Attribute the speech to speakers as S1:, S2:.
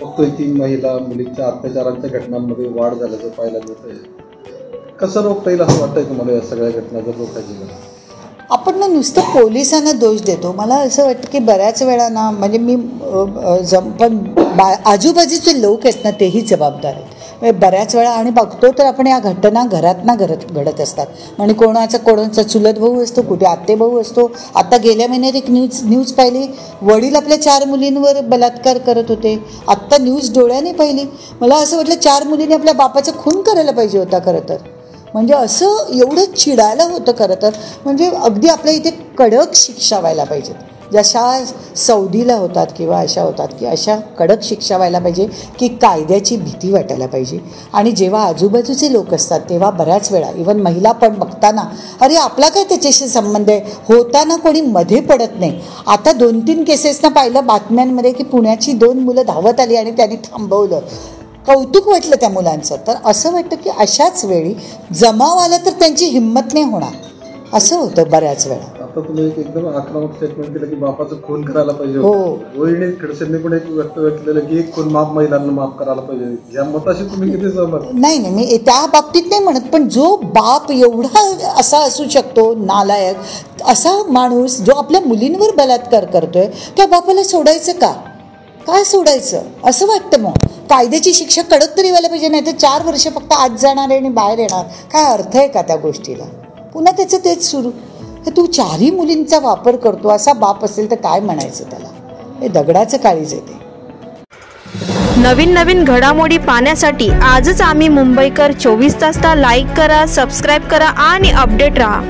S1: बघतोय की महिला मुलींच्या अत्याचारांच्या घटनांमध्ये वाढ झाल्याचं पाहायला मिळतंय. कसं रोखता येईल असं वाटतंय तुम्हाला या सगळ्या घटना जर रोखायची झाल्या?
S2: आपण ना नुसतं पोलिसांना दोष देतो. मला असं वाटतं की बऱ्याच वेळा ना म्हणजे मी पण आजूबाजूचे लोक आहेत ना तेही जबाबदार आहेत. म्हणजे बऱ्याच वेळा आणि बघतो तर आपण या घटना घडत असतात. म्हणजे कोणाचा चुलत भाऊ असतो, कुठे आत्ते भाऊ असतो. आता गेल्या महिन्यात एक न्यूज पाहिली, वडील आपल्या 4 मुलींवर बलात्कार करत होते. आत्ता न्यूज डोळ्याने पाहिली. मला असं वाटलं 4 मुलींनी आपल्या बापाचा खून करायला पाहिजे होता खरं तर. म्हणजे असं एवढं चिडायला होतं खरं तर. म्हणजे अगदी आपल्या इथे कडक शिक्षा व्हायला पाहिजेत. जशा सौदीला होतात किंवा अशा होतात की अशा कडक शिक्षा व्हायला पाहिजे की कायद्याची भीती वाटायला पाहिजे. आणि जेव्हा आजूबाजूचे लोक असतात तेव्हा बऱ्याच वेळा इव्हन महिला पण बघताना अरे आपला काय त्याच्याशी संबंध आहे होताना कोणी मध्ये पडत नाही. आता 2-3 केसेसना पाहिलं बातम्यांमध्ये की पुण्याची 2 मुलं धावत आली आणि त्यांनी थांबवलं. कौतुक वाटलं त्या मुलांचं. तर असं वाटतं की अशाच वेळी जमाव आला तर त्यांची हिंमत नाही होणार असं होतं बऱ्याच वेळा.
S1: आता तुम्ही एक एकदम आक्रमक स्टेटमेंट केलं की बापाचं खून करायला पाहिजे.
S2: हो,
S1: रोहिणी खडसेंनी पण एक वक्तव्य केलेलं की खून महिलांना माफ करायला पाहिजे. या मताशी तुम्ही किती सहमत?
S2: नाही मी त्या बाबतीत नाही म्हणत. पण जो बाप एवढा असा असू शकतो नालायक असा माणूस जो आपल्या मुलींवर बलात्कार करतोय त्या बापाला सोडायचं का? काय सोडायचं असं वाटतं. मग कायद्याची शिक्षा कडक तरी व्हायला पाहिजे. नाही तर 4 वर्ष फक्त आत जाणार आहे आणि बाहेर येणार. काय अर्थ आहे का त्या गोष्टीला? पुन्हा त्याचं तेच सुरू. तू 4ही मुलींचा वापर करतो असा बाप असेल तर काय म्हणायचं त्याला? हे दगडाचं काळीज येते.
S3: नवीन घडामोडी पाहण्यासाठी आजच आम्ही मुंबईकर 24 तासला लाईक करा, सबस्क्राईब करा आणि अपडेट राहा.